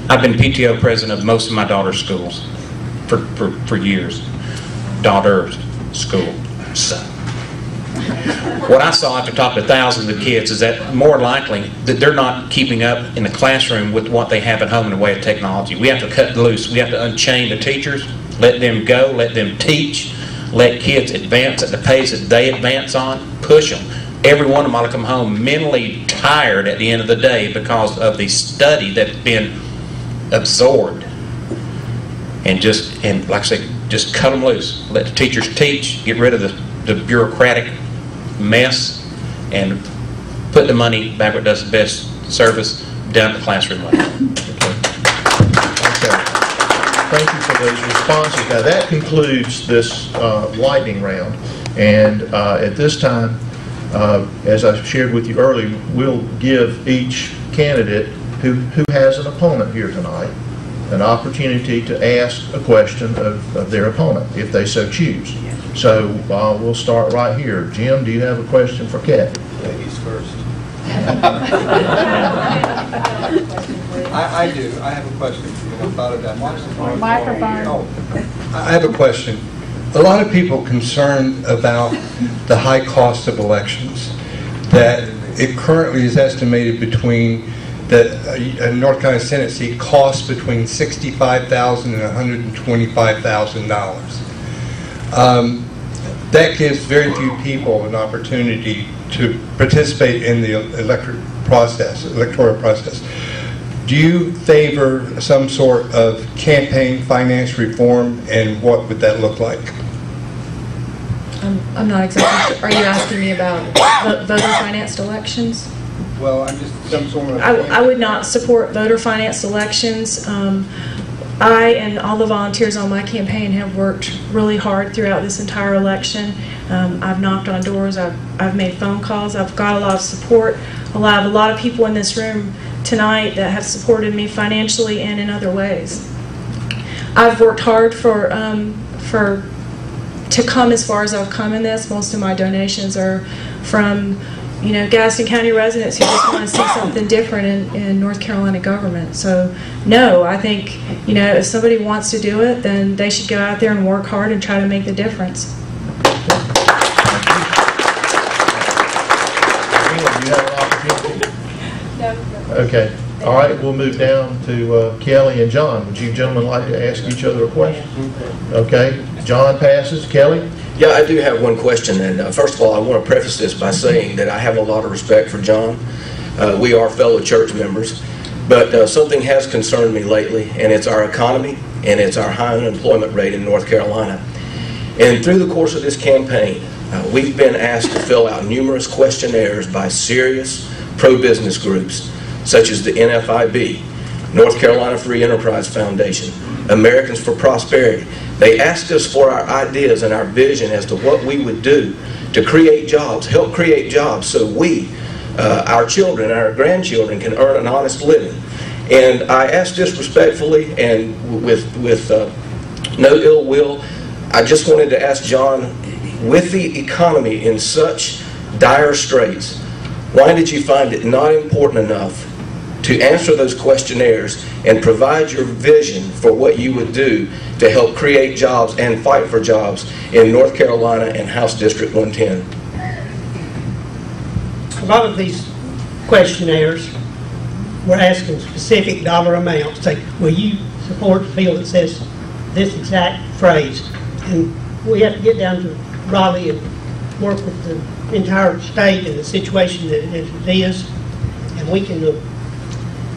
I've been PTO president of most of my daughter's schools for years. Daughter's school. So, what I saw after talking to thousands of kids is that more likely that they're not keeping up in the classroom with what they have at home in the way of technology. We have to cut loose. We have to unchain the teachers, let them go, let them teach, let kids advance at the pace that they advance on, push them. Every one of them ought to come home mentally tired at the end of the day because of the study that's been absorbed. And like I say, just cut them loose. Let the teachers teach, get rid of the bureaucratic mess, and put the money back where it does the best service, down the classroom level. Okay. Thank you for those responses. Now that concludes this lightning round, and at this time, as I shared with you earlier, we'll give each candidate who has an opponent here tonight an opportunity to ask a question of their opponent, if they so choose. So we'll start right here. Jim, do you have a question for Kathy? Ladies first. I do. I have a question for you. I thought of that. Microphone. Oh, I have a question. A lot of people concerned about the high cost of elections, that it currently is estimated between that North Carolina Senate seat costs between $65,000 and $125,000. That gives very few people an opportunity to participate in the electoral process. Do you favor some sort of campaign finance reform, and what would that look like? I'm not exactly sure. Are you asking me about voter-financed elections? Well, I'm just some sort of... I would not support voter-financed elections. I and all the volunteers on my campaign have worked really hard throughout this entire election. I've knocked on doors, I've made phone calls, I've got a lot of support. A lot of people in this room tonight that have supported me financially and in other ways. I've worked hard to come as far as I've come in this. Most of my donations are from Gaston County residents who just want to see something different in North Carolina government. So, no, I think, if somebody wants to do it, then they should go out there and work hard and try to make the difference. Do you have an opportunity? No. Okay. All right, we'll move down to Kelly and John. Would you gentlemen like to ask each other a question? Okay. John passes. Kelly? Yeah, I do have one question, and first of all, I want to preface this by saying that I have a lot of respect for John. We are fellow church members, but something has concerned me lately, and it's our economy, and it's our high unemployment rate in North Carolina. And through the course of this campaign, we've been asked to fill out numerous questionnaires by serious pro-business groups, such as the NFIB, North Carolina Free Enterprise Foundation, Americans for Prosperity. They asked us for our ideas and our vision as to what we would do to create jobs, help create jobs so we, our children, our grandchildren can earn an honest living. And I ask this respectfully and with no ill will. I just wanted to ask John, with the economy in such dire straits, why did you find it not important enough to answer those questionnaires and provide your vision for what you would do to help create jobs and fight for jobs in North Carolina and House District 110? A lot of these questionnaires were asking specific dollar amounts. Say, will you support the bill that says this exact phrase? And we have to get down to Raleigh and work with the entire state and the situation that it is, and we can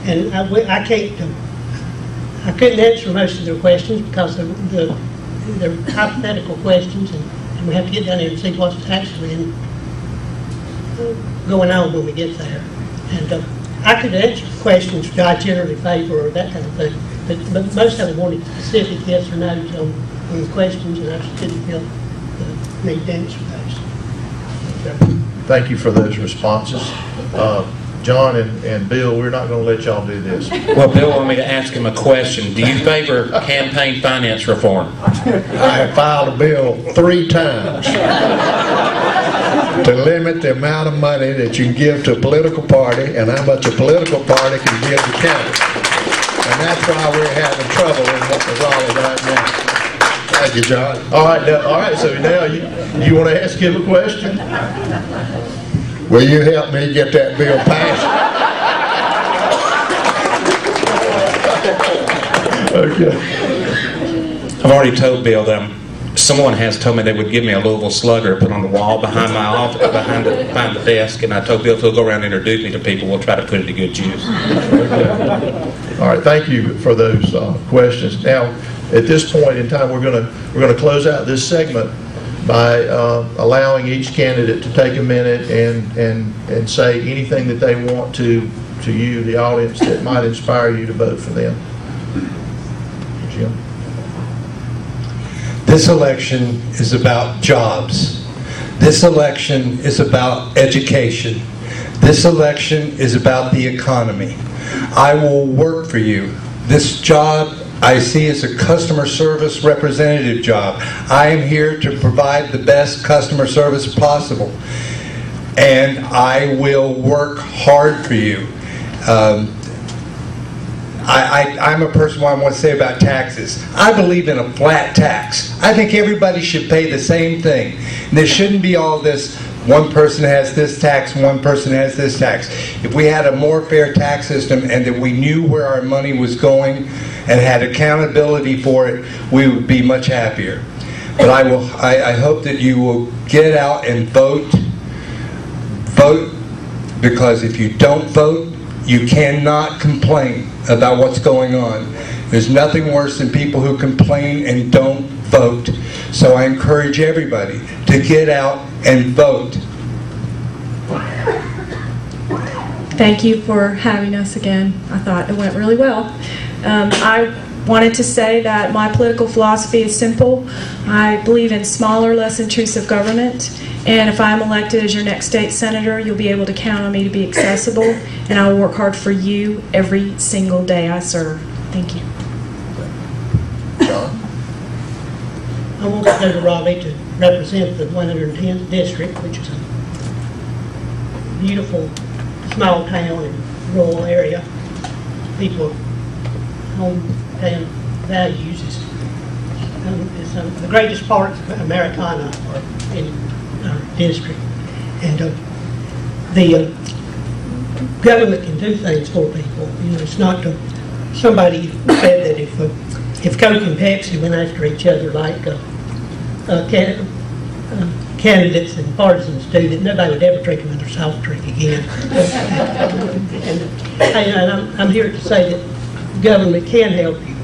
And I couldn't answer most of their questions because they're hypothetical questions, and we have to get down there and see what's actually going on when we get there. And I could answer questions which I generally favor or that kind of thing, but most of them wanted specific yes or no's on the questions, and I just didn't feel the need to answer those. Thank you for those responses. John and Bill, we're not going to let y'all do this. Well, Bill wanted me to ask him a question. Do you favor campaign finance reform? I have filed a bill 3 times to limit the amount of money that you can give to a political party and how much a political party can give the county. And that's why we're having trouble with Raleigh right now. Thank you, John. All right. So now you want to ask him a question? Will you help me get that bill passed? Okay. I've already told Bill that someone has told me they would give me a Louisville Slugger to put on the wall behind my office, behind the desk, and I told Bill if he'll go around and introduce me to people, we'll try to put it to good use. Okay. All right. Thank you for those questions. Now, at this point in time, we're going to close out this segment by allowing each candidate to take a minute and say anything that they want to you, the audience, that might inspire you to vote for them. Jim? This election is about jobs. This election is about education. This election is about the economy. I will work for you. This job I see as a customer service representative job. I am here to provide the best customer service possible, and I will work hard for you. I'm a person what I want to say about taxes. I believe in a flat tax. I think everybody should pay the same thing. And there shouldn't be all this, one person has this tax, one person has this tax. If we had a more fair tax system and that we knew where our money was going and had accountability for it, we would be much happier. But I hope that you will get out and vote. Vote, because if you don't vote, you cannot complain about what's going on. There's nothing worse than people who complain and don't vote. So I encourage everybody to get out and vote. Thank you for having us again. I thought it went really well. I wanted to say that my political philosophy is simple. I believe in smaller, less intrusive government. And if I'm elected as your next state senator, you'll be able to count on me to be accessible, and I will work hard for you every single day I serve. Thank you. John? I want to go to Raleigh to represent the 110th district, which is a beautiful small town and rural area. People hometown values is the greatest parts of Americana are in our district, and the government can do things for people. You know, it's not somebody said that if Coke and Pepsi went after each other like candidates and partisans do, that nobody would ever drink another soft drink again. and I'm here to say that government can help you.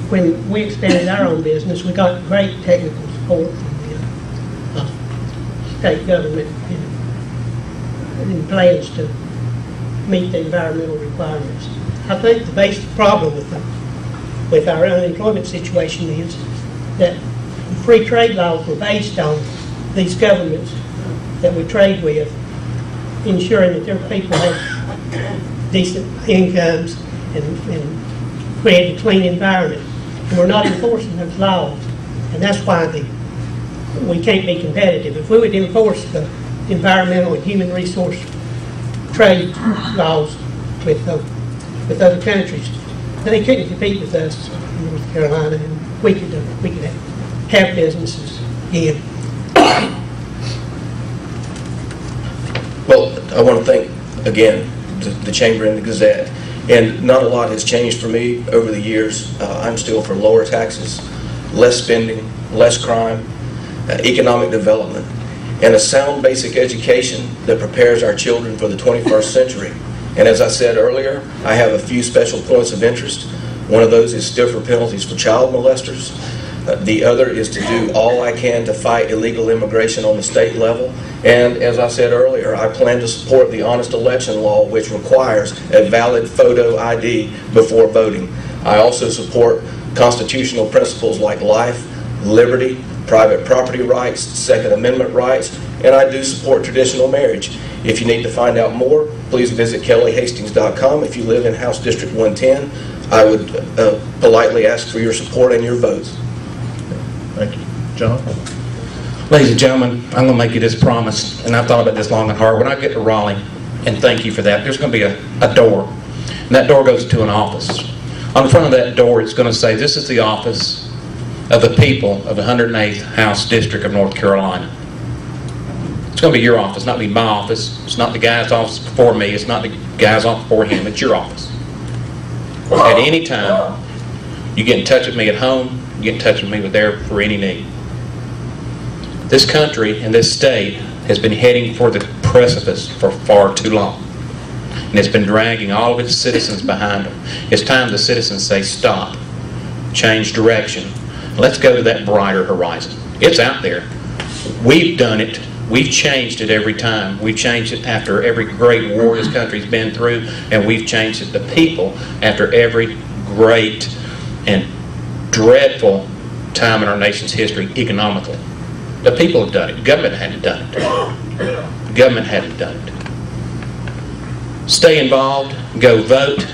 When we expanded our own business, we got great technical support from the state government in plans to meet the environmental requirements. I think the basic problem with our unemployment situation is that free trade laws were based on these governments that we trade with, ensuring that their people have decent incomes and create a clean environment. And we're not enforcing those laws, and that's why we can't be competitive. If we would enforce the environmental and human resource trade laws with other countries, then they couldn't compete with us in North Carolina, and we could have businesses again. Well, I want to thank, again, the Chamber and the Gazette. And not a lot has changed for me over the years. I'm still for lower taxes, less spending, less crime, economic development, and a sound basic education that prepares our children for the 21st century. And as I said earlier, I have a few special points of interest. One of those is stiffer penalties for child molesters. The other is to do all I can to fight illegal immigration on the state level. And as I said earlier, I plan to support the honest election law, which requires a valid photo ID before voting. I also support constitutional principles like life, liberty, private property rights, Second Amendment rights, and I do support traditional marriage. If you need to find out more, please visit kellyhastings.com. If you live in House District 110, I would politely ask for your support and your votes. Thank you. John? Ladies and gentlemen, I'm going to make you this promise, and I've thought about this long and hard. When I get to Raleigh, and thank you for that, there's going to be a door, and that door goes to an office. On the front of that door, it's going to say, "This is the office of the people of the 108th House District of North Carolina." It's going to be your office, not be my office. It's not the guy's office before me. It's not the guy's office before him. It's your office. At any time, you get in touch with me at home, you get in touch with me there for any need. This country and this state has been heading for the precipice for far too long. And it's been dragging all of its citizens behind them. It's time the citizens say, stop, change direction. Let's go to that brighter horizon. It's out there. We've done it. We've changed it every time. We've changed it after every great war this country's been through, and we've changed it the people after every great and dreadful time in our nation's history economically. The people have done it. Government hadn't done it. Government hadn't done it. Stay involved. Go vote.